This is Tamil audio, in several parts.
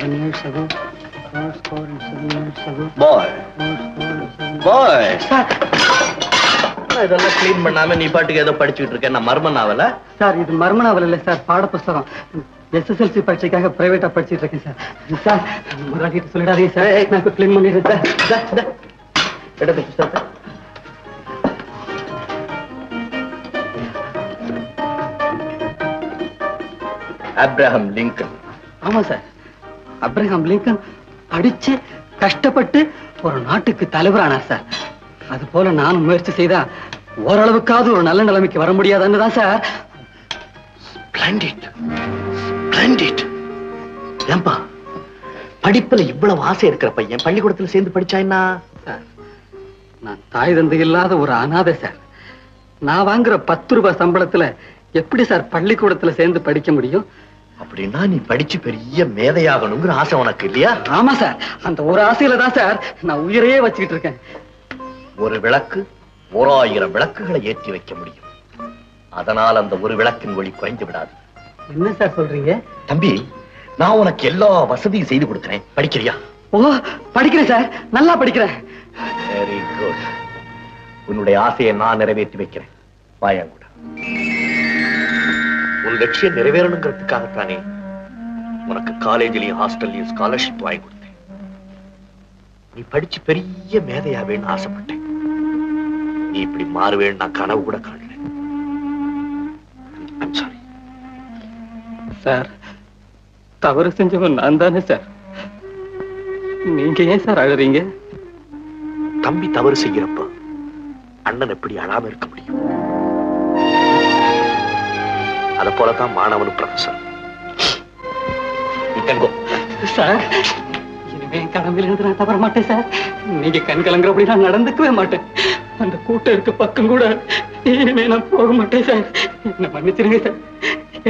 7 years ago. Score in 7 years ago. Boy. Boy. இதெல்லாம் கிளீன் பண்ணாம நீ பாட்டுக்கு ஏதோ படிச்சுட்டு இருக்க. நான் மர்ம நாவல சார். இது மர்ம நாவல் இல்ல சார், பாட புஸ்தகம். SSLC பரீட்சைக்காக பிரைவேட்டா படிச்சுட்டு இருக்கேன் சார். சார் முதலாளிகிட்ட சொல்லிடாதீங்க சார், நான் இப்ப கிளீன் பண்ணிடுறேன் சார். எடுத்து புஸ்தகத்தை. Abraham Lincoln. ஆமா சார், அப்ரஹாம் லிங்கன் படிச்சு கஷ்டப்பட்டு ஒரு நாட்டுக்கு தலைவரானார் சார். அது போல நானும் முயற்சி செய்தா ஓரளவுக்காவது ஒரு நல்ல நிலைமைக்கு வர முடியாதுன்னு தான் சார். ஸ்ப்ளெண்டிட், ஸ்ப்ளெண்டிட். ஏம்பா படிப்புல இவ்வளவு ஆசை இருக்கிற பையன் பள்ளிக்கூடத்துல சேர்ந்து படிச்சா என்ன சார்? நான் தாய் தந்தை இல்லாத ஒரு அனாதை சார். நான் வாங்குற 10 ரூபாய் சம்பளத்துல எப்படி சார் பள்ளிக்கூடத்துல சேர்ந்து படிக்க முடியும்? அப்படின்னா நீ படிச்சு பெரிய மேதையாகணுங்கிற ஆசை உனக்கு இல்லையா? ஆமா சார், அந்த ஒரு ஆசையில தான் சார் நான் உயிரையே வச்சுக்கிட்டு இருக்கேன். ஒரு விளக்கு 1000 விளக்குகளை ஏற்றி வைக்க முடியும். அதனால் அந்த ஒரு விளக்கின் ஒளி குறைந்து விடாது. என்ன சார் சொல்றீங்க? தம்பி, நான் உனக்கு எல்லா வசதியும் செய்து கொடுக்கிறேன். படிக்கிறியா? ஓ, படிக்கிறேன் சார், நல்லா படிக்கிறேன். Very good. உன்னுடைய ஆசையை நான் நிறைவேற்றி வைக்கிறேன். வாயாங்கூட. உன் லட்சியம் நிறைவேறணுங்கிறதுக்காகத்தானே உனக்கு காலேஜ்லயும் ஹாஸ்டல்லையும் ஸ்காலர்ஷிப் வாங்கி கொடுத்தேன். நீ படிச்சு பெரிய மேதையாவேன்னு ஆசைப்பட்டேன். நீ இப்படி மாறுவேன்னு நான் கனவு கூட காணல. I'm sorry sir. தவறு செஞ்சவன் நான் தானே சார். நீங்க ஏன் சார் அழறீங்க? தம்பி தவறு செய்யறப்ப அண்ணன் எப்படி அழாம இருக்க முடியும்? அத போலதான் மாணவனு ப்ரொஃபசர். சார், இனிமே கடமையில இருந்து நான் தவற மாட்டேன் சார். நீங்க கண் கலங்குறபடி நான் நடந்துக்கவே மாட்டேன். அந்த கூட்டம் இருக்க பக்கம் கூட இனிமே நான் போக மாட்டேன் சார். என்ன மன்னிச்சிருங்க சார்,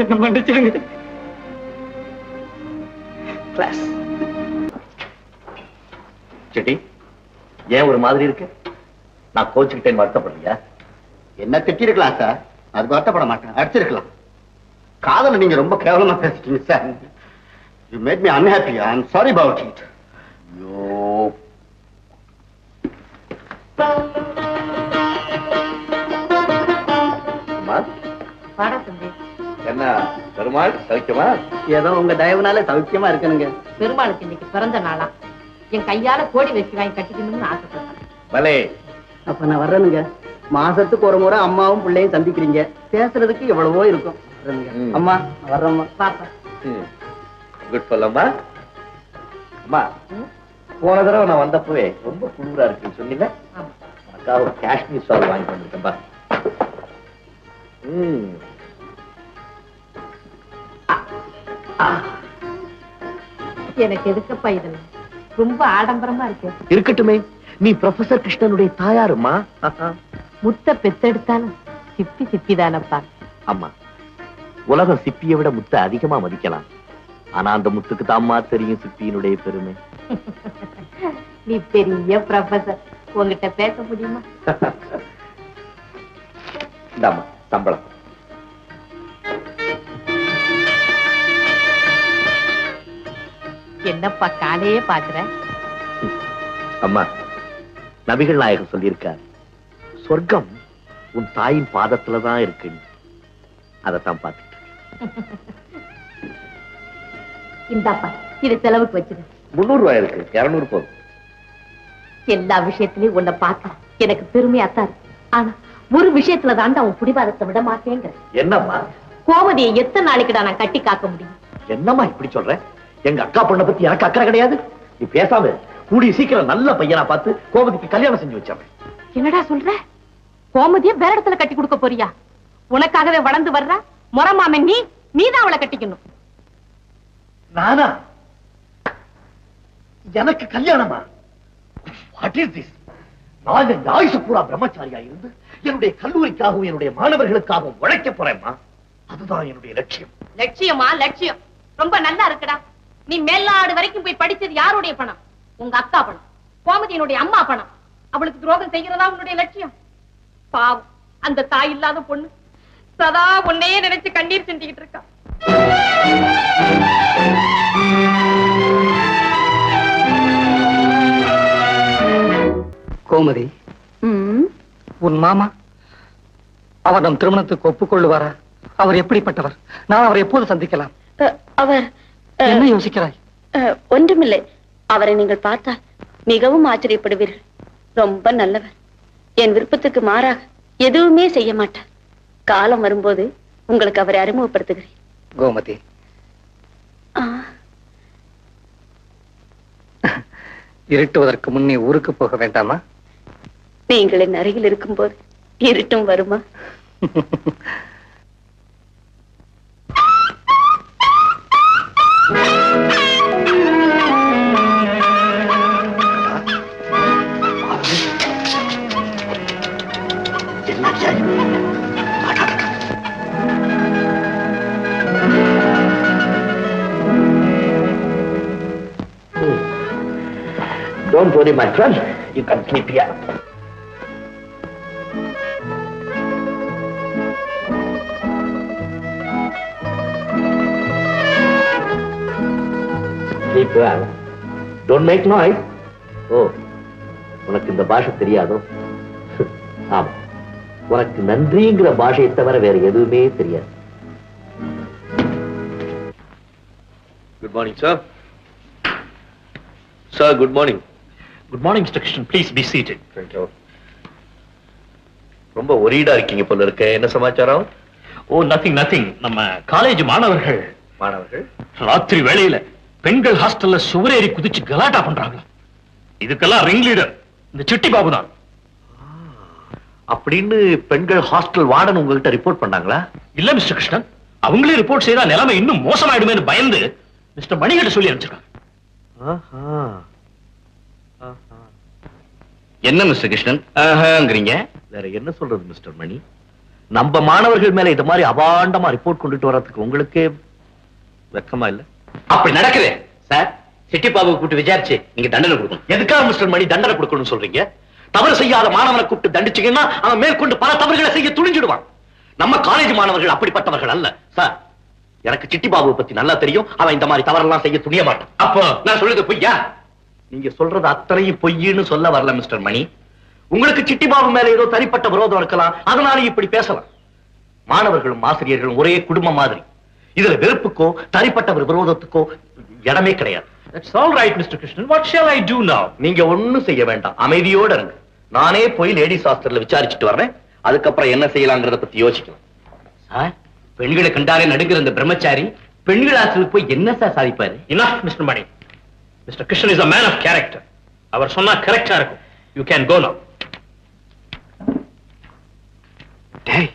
என்ன மன்னிச்சிருங்க. கிளாஸ் செட்டி, ஏன் ஒரு மாதிரி இருக்கு? நான் கோச்சுக்கிட்டேன் வருத்தப்படுறியா? என்ன திட்டிருக்கலாம் சார், அது வருத்தப்பட மாட்டேன். அடிச்சிருக்கலாம். காதல நீங்க ரொம்ப கேவலமா பேசிட்டீங்க sir. You made me unhappy. I'm sorry about it. ஐயோ, என்ன பெருமாள் சௌக்கியமா? ஏதோ உங்க தயவுனால சௌக்கியமா இருக்கணுங்க. பெருமாளுக்கு இன்னைக்கு பிறந்த நாளா, என் கையால கோடி வச்சு வாங்கி கட்டிக்கணும்னு ஆசைப்பட்டேன். பலே, அப்ப நான் வர்றேனுங்க. மாசத்துக்கு ஒரு முறை அம்மாவும் பிள்ளையும் சந்திக்கிறீங்க, பேசுறதுக்கு எவ்வளவோ இருக்கும். அம்மா வர்றம்மா. பாப்பா குட் சொல்லம்மா. அம்மா, போன தடவை நான் வந்தப்பவே ரொம்ப குளிரா இருக்குன்னு சொன்னீங்க. அக்கா ஒரு காஷ்மீர் ஷால் வாங்கி வந்துருக்கேன்பா. எனக்கு எதுக்கப்பா இதெல்லாம்? ரொம்ப ஆடம்பரமா இருக்கு. இருக்கட்டுமே, நீ ப்ரொஃபசர் கிருஷ்ணனுடைய தாயாருமா? முத்த பெத்தெடுத்தாலும் சிப்பி சிப்பிதானப்பா. அம்மா, உலகம் சிப்பியை விட முத்த அதிகமா மதிக்கலாம். ஆனா அந்த முத்துக்கு தாம்மா தெரியும் சிப்பியினுடைய பெருமை. நீ பெரிய ப்ரொஃபசர், உங்ககிட்ட பேச முடியுமா? இந்தாம்மா சம்பளம். என்னப்பா காலையே பாக்குற? அம்மா, நபிகள் நாயகம் சொல்லியிருக்கார், சொர்க்கம் உன் தாயின் பாதத்துலதான் இருக்கு. அதைத்தான் பார்த்துட்டு இந்தாப்பா, இதை செலவுக்கு வச்சிரு. 300 ரூபாய் இருக்கு, 200 போதும். எல்லா விஷயத்திலயும் உன்னை பார்க்க எனக்கு பெருமையாத்தான் இருக்கு. ஆனா ஒரு விஷயத்துல தாண்டா உன் பிடிவாதத்தை விட மாட்டேங்கிற. என்னம்மா? கோமதியை எத்தனை நாளைக்குடா நான் கட்டி காக்க முடியும்? என்னம்மா இப்படி சொல்ற? எங்க அக்கா பொண்ணை பத்தி எனக்கு அக்கறை கிடையாது. நீ பேசாம கூடிய சீக்கிரம் நல்ல பையனா பார்த்து கோமதிக்கு கல்யாணம் செஞ்சு வச்சாங்க. என்னடா சொல்ற? கோமதியை வேற இடத்துல கட்டி கொடுக்க போறியா? உனக்காகவே வளர்ந்து வர்ற முறமாமன் நீதான் அவளை கட்டிக்கணும். நானா? எனக்கு கல்யாணமா? What is this? நான் இந்த ஆயுசு பூரா பிரம்மச்சாரியா இருந்து என்னுடைய கல்லூரிக்காகவும் என்னுடைய மாணவர்களுக்காகவும் உழைக்க போறேம்மா. அதுதான் என்னுடைய லட்சியம். லட்சியமா? லட்சியம் ரொம்ப நல்லா இருக்குடா. நீ மேல்நாடு வரைக்கும் போய் படிச்சது யாருடைய பணம்? உங்க அக்கா பணம், கோமதியினுடைய அம்மா பணம். அவளுக்கு துரோகம் செய்கிறதா உன்னுடைய லட்சியம்? பாவம், அந்த தாய் இல்லாத பொண்ணு சதா உன்னையே நினைச்சு கண்ணீர் சிந்திக்கிட்டு இருக்கா. கோமதி, உன் மாமா அவர் நம் திருமணத்துக்கு ஒப்புக்கொள்ளுவாரா? அவர் எப்படிப்பட்டவர்? நான் அவரை எப்போது சந்திக்கலாம்? அவர் என்ன யோசிக்கிறாய்? ஒன்றுமில்லை. அவரை நீங்கள் பார்த்தால் மிகவும் ஆச்சரியப்படுவீர்கள். ரொம்ப நல்லவர். என் விருப்பத்துக்கு மாறாக எதுவுமே செய்ய மாட்டார். காலம் வரும்போது உங்களுக்கு அவரை அறிமுகப்படுத்துகிறேன். கோமதி, இருட்டுவதற்கு முன்னே ஊருக்கு போக வேண்டாமா? நீங்கள் என் அருகில் இருக்கும்போது இருட்டும் வருமா? Don't worry, my friend. You can sleep here. Sleep well. Don't make noise. Oh, உனக்கு இந்த பாஷை தெரியாதோ? ஆமா, உனக்கு நன்றிங்கிற பாஷையை தவிர வேற எதுவுமே தெரியாது. Good morning, sir. Sir, good morning. Good morning, Mr. Krishnan. Please be seated. Thank you. ரொம்ப ஒரீடா இருக்கீங்க போல இருக்க. என்ன சமாச்சாரம்? Oh, nothing. நம்ம காலேஜ் மாணவர்கள் ராத்திரி வேளையில பெண்கள் ஹாஸ்டல்ல சுவரேறி குதிச்சு கலாட்டா பண்றாங்க. இதுக்கெல்லாம் ரிங் லீடர் இந்த சிட்டி பாபு தான். அப்படின்னு பெண்கள் ஹாஸ்டல் வார்டன் உங்ககிட்ட ரிப்போர்ட் பண்ணாங்களா? இல்ல மிஸ்டர் கிருஷ்ணன், அவங்களே ரிப்போர்ட் செய்தா நிலைமை இன்னும் மோசமாயிடுமேன்னு பயந்து மிஸ்டர் மணிகிட்ட சொல்லி அனுப்பிச்சிருக்காங்க. என்ன மிஸ்டர் கிருஷ்ணன் ஆஹாங்கிறீங்க? வேற என்ன சொல்றது மிஸ்டர் மணி? நம்ம மாணவர்கள் மேல இது மாதிரி அபாண்டமா ரிப்போர்ட் கொண்டுட்டு வர்றதுக்கு உங்களுக்கு வெக்கமா இல்ல? அப்படி நடக்குது சார். சிட்டி பாபுவை கூப்பிட்டு விசாரிச்சு நீங்க தண்டனை கொடுக்கணும். எதுக்காக மிஸ்டர் மணி தண்டனை கொடுக்கணும்னு சொல்றீங்க? தவறு செய்யாத மாணவனை கூப்பிட்டு தண்டிச்சீங்கன்னா அவன் மேற்கொண்டு பல தவறுகளை செய்ய துணிஞ்சிடுவான். நம்ம காலேஜ் மாணவர்கள் அப்படிப்பட்டவர்கள் அல்ல சார். எனக்கு சிட்டி பாபுவை பத்தி நல்லா தெரியும். அவன் இந்த மாதிரி தவறெல்லாம் செய்ய துணிய மாட்டான். அப்போ நான் சொல்றது பொய்யா? நீங்க சொல்றது அத்தனையும் பொய்ன்னு சொல்ல வரல மிஸ்டர் மணி. உங்களுக்கு சிட்டி பாபு மேல ஏதோ தனிப்பட்ட விரோதம் இருக்கலாம், அதனால இப்படி பேசலாம். மாணவர்களும் ஆசிரியர்களும் ஒரே குடும்பம் மாதிரி. இதுல வெறுப்புக்கோ தனிப்பட்ட விரோதத்துக்கோ இடமே கிடையாது. That's all right, Mr. Krishnan. What shall I do now? நீங்க ஒண்ணும் செய்ய வேண்டாம், அமைதியோட இருங்க. நானே போய் லேடிஸ் ஹாஸ்டல்ல விசாரிச்சுட்டு வர்றேன். அதுக்கப்புறம் என்ன செய்யலாங்கிறத பத்தி யோசிக்கலாம். சார், பெண்களை கண்டாலே நடுங்கிற இந்த பிரம்மச்சாரி பெண்கள் ஆசிரியர் போய் என்ன sir சாதிப்பாரு? Enough, Mr. Mani. Mr. Krishnan is a man of character. அவர் சொன்னா கரெக்டா இருக்கும். You can go now. டேய்,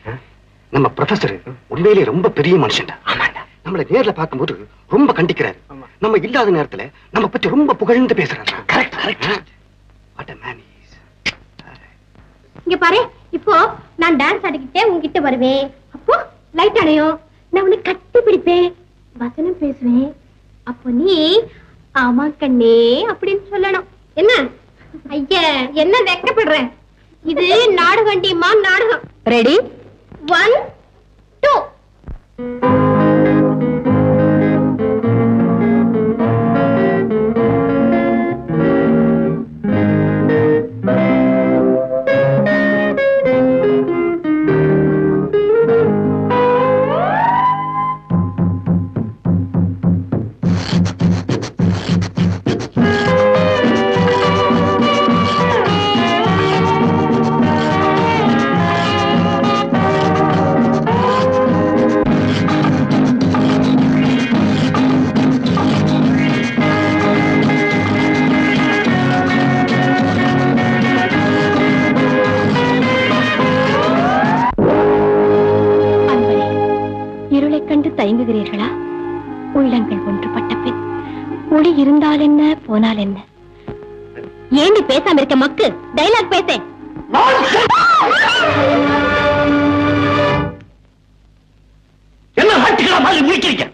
நம்ம ப்ரொஃபசர் உண்மையிலே ரொம்ப பெரிய மனுஷன். ஆமாண்டா. நம்மள நேர்ல பார்க்கும்போது ரொம்ப கண்டிக்கிறாரு. நம்ம இல்லாத நேரத்துல நம்ம பத்தி ரொம்ப புகழ்ந்து பேசுறாரு. Correct. What a man is. இங்க பாரு, இப்போ நான் டான்ஸ் ஆடிக்கிட்டே உன்கிட்ட வருவேன். அப்போ லைட் அணையும். நான் உன்னை கட்டி பிடிப்பேன், வசனம் பேசுவேன். அப்போ நீ ஆமா கண்ணே அப்படின்னு சொல்லணும். என்ன ஐயா, என்ன வெக்கப்படுற? இது நாடகம் டீமா? நாடகம். ரெடி? 1 2. தயங்குகிறீர்களா? உள்ளங்கள் ஒன்றுபட்ட பின் ஒளி இருந்தால் என்ன போனால் என்ன? ஏண்டி பேசாம இருக்க மக்கு? டைலாக் பேச. என்ன மாட்டிக்கலாம் மாதிரி முடிக்கிறீங்க?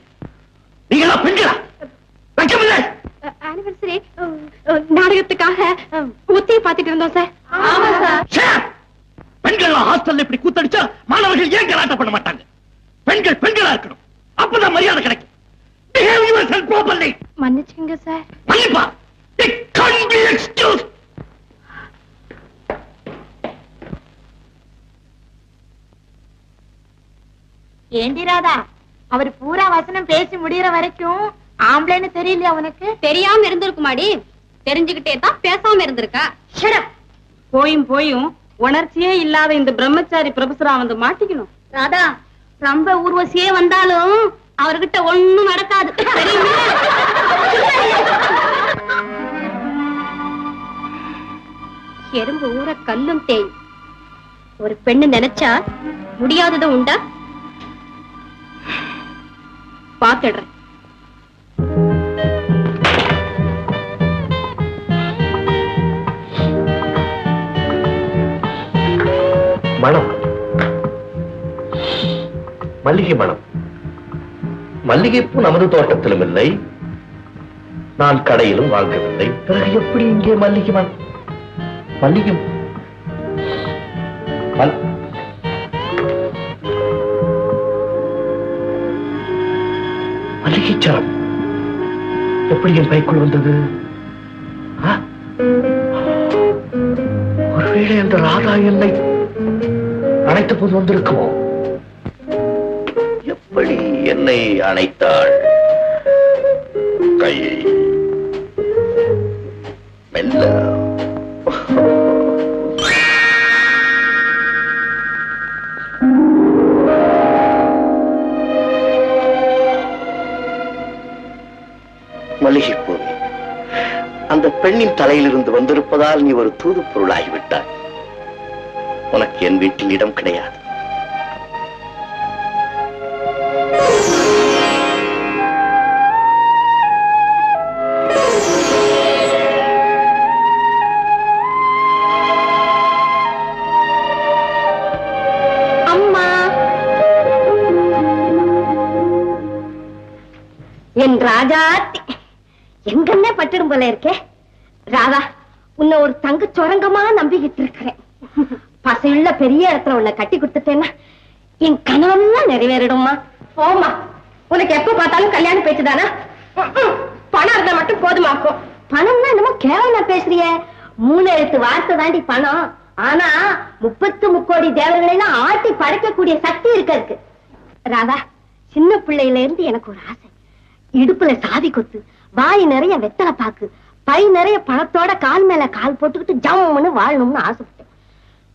நீங்களா பெண்களா? வெக்கமில்லை? ஆனிவர்சரி நாடகத்துக்காக ஒத்தியை பார்த்துட்டு இருந்தோம் சார். ஆமா சார். பெண்கள் ஹாஸ்டல்ல இப்படி கூத்தடிச்சா மாணவர்கள் ஏன் கலாட்டம் பண்ண மாட்டாங்க? பெண்கள் பெண்களா இருக்கணும், அப்பதான் மரியாதை கிடைக்கும். Behave yourself properly. மன்னிச்சுங்க சார். மன்னிப்பா? It can't be excused. ஏண்டி ராதா, அவர் பூரா வசனம் பேசி முடியற வரைக்கும் ஆம்பளைன்னு தெரியலையா உனக்கு? தெரியாம இருந்திருக்குமாடி, தெரிஞ்சுக்கிட்டே தான் பேசாம இருந்திருக்கா. போயும் போயும் உணர்ச்சியே இல்லாத இந்த பிரம்மச்சாரி ப்ரொஃபஸரா வந்து மாட்டிக்கணும். ராதா, ரொம்ப ஊர்வசியே வந்தாலும் அவர்கிட்ட ஒண்ணும் நடக்காது. எறும்பு ஊற கல்லும் தேய். ஒரு பெண்ணு நினைச்சா முடியாததும் உண்டா? பாத்துடுறேன். மனம், மல்லிகை மனம். மல்லிகைப்பூ நமது தோட்டத்திலும் இல்லை, நான் கடையிலும் வாங்கவில்லை. பிறகு எப்படி இங்கே மல்லிகை மனம்? மல்லிகை மல்லிகைச்சாரம் எப்படி என் பைக்குள் வந்தது? ஒருவேளை அந்த ராதா என்னை அணைத்த போது வந்திருக்குமோ? எப்படி என்னை அணைத்தாள்? கையை மெல்ல மல்லிகைப்பூவே, அந்த பெண்ணின் தலையிலிருந்து வந்திருப்பதால் நீ ஒரு தூது பொருளாகிவிட்டாய். உனக்கு என் வீட்டில் இடம் கிடையாது. அம்மா, என் ராஜாத்தி எங்கன்னே பட்டிடும் போல இருக்கே. ராதா, உன்னை ஒரு தங்க சுரங்கமா நம்பிக்கிட்டு இருக்கிறேன். பசையுள்ள பெரிய இடத்துல உன்னை கட்டி கொடுத்துட்டேன்னா என் கனவெல்லாம் நிறைவேறிடும்மா. போமா, உனக்கு எப்ப பார்த்தாலும் கல்யாண பேச்சுதானா? பணம் இருந்தா மட்டும் போதுமாக்கும். பணம்னா என்னமோ கேவலமா பேசுறிய. 3 எழுத்து வார்த்தை தாண்டி பணம். ஆனா 33 கோடி தேவர்களெல்லாம் ஆட்டி படைக்கக்கூடிய சக்தி இருக்கு. ராதா, சின்ன பிள்ளையில இருந்து எனக்கு ஒரு ஆசை. இடுப்புல சாதி கொத்து, வாய் நிறைய வெத்தலை பாக்கு, பை நிறைய பணத்தோட கால் மேல கால் போட்டுக்கிட்டு ஜம்முன்னு வாழணும்னு ஆசைப்பட்டேன்.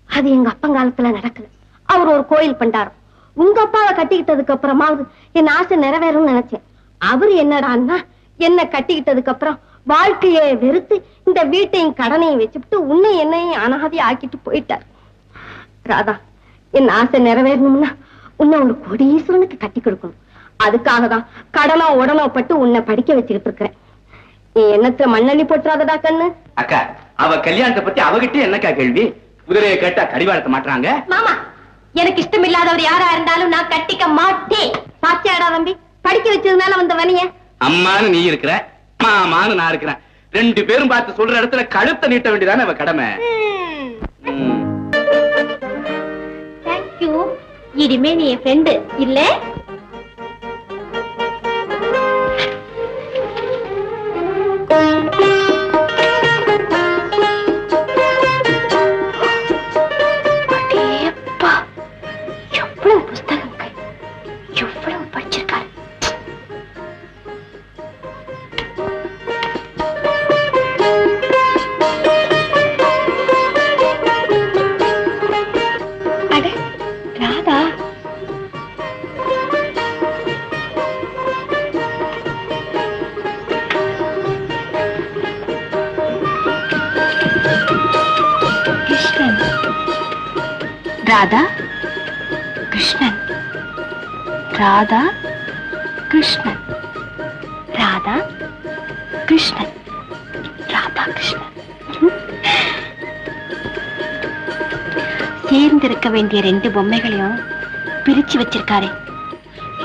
அது எங்க அப்பங்காலத்துல நடக்கல. அவர் ஒரு கோயில் பண்டாரம். உங்க அப்பாவை கட்டிக்கிட்டதுக்கு அப்புறமாவது என் ஆசை நிறைவேறும்னு நினைச்சேன். அவரு என்னடான்னா, என்ன கட்டிக்கிட்டதுக்கு அப்புறம் வாழ்க்கையை வெறுத்து இந்த வீட்டையும் கடனையும் வச்சுட்டு உன்னை என்னையும் அனாதி ஆக்கிட்டு போயிட்டார். ராதா, என் ஆசை நிறைவேறணும்னா உன்னை ஒரு கோடீஸ்வரனுக்கு கட்டி கொடுக்கணும். அதுக்காக தான் கடனோ உடனோ பட்டு உன்னை படிக்க வச்சுக்கிட்டு இருக்கிறேன். நீ என்னத்துல மண்ணள்ளி போட்டுறாதடா கண்ணு. அக்கா, அவ கல்யாணத்தை பத்தி அவகிட்ட என்னக்கா கேள்வி? குதிரையை கேட்டா கடிவாளத்தை மாட்டுறாங்க. மாமா, எனக்கு இஷ்டம் இல்லாதவர் யாரா இருந்தாலும் நான் கட்டிக்க மாட்டேன். பாத்தியாடா தம்பி, படிக்க வச்சதுனால வந்த வனிய. அம்மான்னு நீ இருக்கிற, மாமான்னு நான் இருக்கிறேன். 2 பேரும் பார்த்து சொல்ற இடத்துல கழுத்தை நீட்ட வேண்டியதானே அவ கடமை. தேங்க்யூ. இனிமே நீ என் ஃப்ரெண்டு இல்ல? எவ்வளவு புஸ்தகங்கள், எவ்வளவு படிச்சிருக்காரு. அட ராதா, கிருஷ்ணன், ராதா கிருஷ்ணன், ராதா கிருஷ்ணன், ராதா கிருஷ்ணன், ராதா கிருஷ்ணன். சேர்ந்திருக்க வேண்டிய 2 பொம்மைகளையும் பிரிச்சு வச்சிருக்காரு.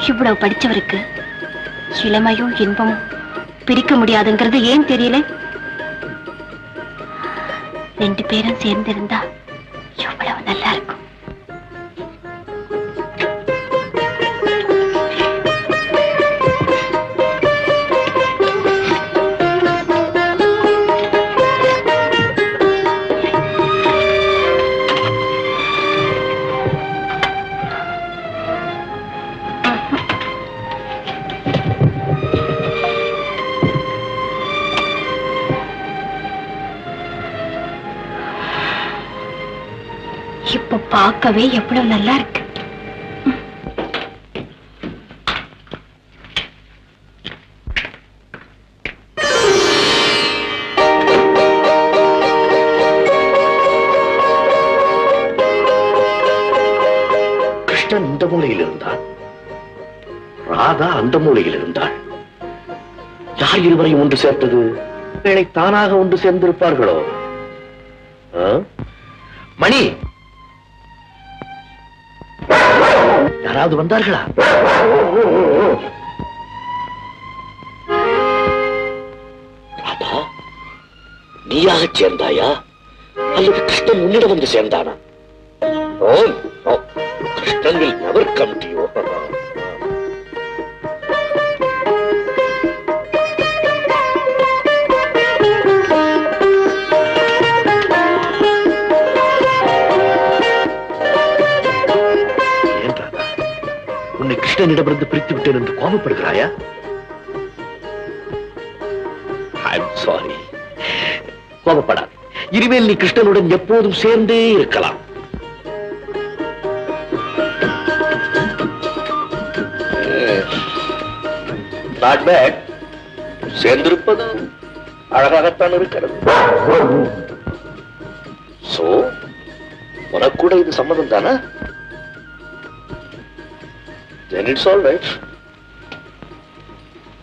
இவ்வளவு படிச்சவருக்கு இளமையும் இன்பமும் பிரிக்க முடியாதுங்கிறது ஏன் தெரியல? 2 பேரும் சேர்ந்திருந்தா எவ்வளவு நல்லா இருக்கும். பார்க்கவே எவ்வளவு நல்லா இருக்கு. கிருஷ்ணன் இந்த மூலையில் இருந்தான், ராதா அந்த மூலையில் இருந்தாள். யார் இருவரையும் ஒன்று சேர்த்தது? வேளை தானாக ஒன்று சேர்ந்திருப்பார்களோ? மணி, யாராவது வந்தார்களா? ராதா, நீயாக சேர்ந்தாயா அல்லது கிருஷ்ணன் உன்னிடம் வந்து சேர்ந்தானா? Krishnan will never come to you. உன்னை கிருஷ்ணனிடமிருந்து பிரித்து விட்டேன் என்று கோபப்படுகிறாயா? I'm sorry. கோபப்படாது. இனிமேல் நீ கிருஷ்ணனுடன் எப்போதும் சேர்ந்தே இருக்கலாம். Not bad. சேர்ந்திருப்பது அழகாகத்தான் இருக்கிறது. சோ உனக்கு கூட இது சம்மதம் தானா? Then it's all right.